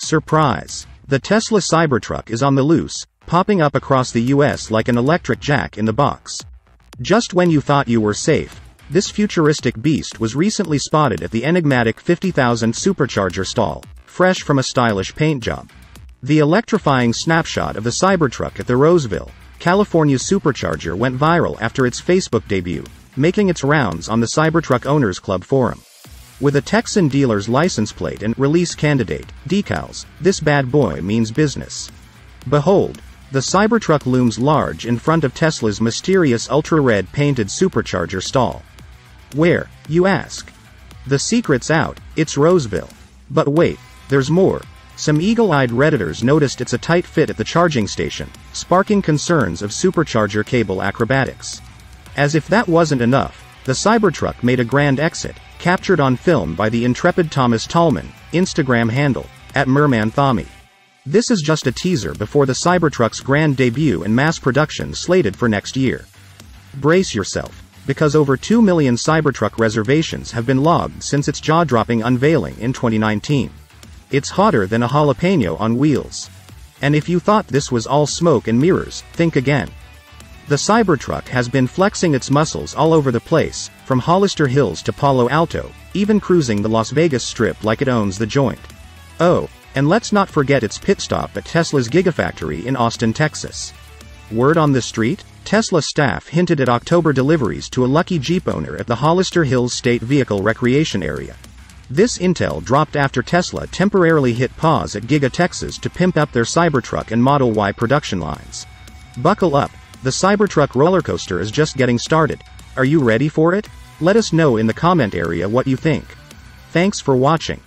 Surprise! The Tesla Cybertruck is on the loose, popping up across the US like an electric jack in the box. Just when you thought you were safe, this futuristic beast was recently spotted at the enigmatic 50,000 Supercharger stall, fresh from a stylish paint job. The electrifying snapshot of the Cybertruck at the Roseville, California Supercharger went viral after its Facebook debut, making its rounds on the Cybertruck Owners Club forum. With a Texan dealer's license plate and release candidate decals, this bad boy means business. Behold, the Cybertruck looms large in front of Tesla's mysterious ultra-red painted Supercharger stall. Where, you ask? The secret's out, it's Roseville. But wait, there's more. Some eagle-eyed Redditors noticed it's a tight fit at the charging station, sparking concerns of Supercharger cable acrobatics. As if that wasn't enough, the Cybertruck made a grand exit, captured on film by the intrepid Thomas Tallman, Instagram handle, @mermanthami. This is just a teaser before the Cybertruck's grand debut and mass production slated for next year. Brace yourself, because over 2 million Cybertruck reservations have been logged since its jaw-dropping unveiling in 2019. It's hotter than a jalapeno on wheels. And if you thought this was all smoke and mirrors, think again. The Cybertruck has been flexing its muscles all over the place, from Hollister Hills to Palo Alto, even cruising the Las Vegas Strip like it owns the joint. Oh, and let's not forget its pit stop at Tesla's Gigafactory in Austin, Texas. Word on the street? Tesla staff hinted at October deliveries to a lucky Jeep owner at the Hollister Hills State Vehicle Recreation Area. This intel dropped after Tesla temporarily hit pause at Giga Texas to pimp up their Cybertruck and Model Y production lines. Buckle up. The Cybertruck rollercoaster is just getting started. Are you ready for it? Let us know in the comment area what you think. Thanks for watching.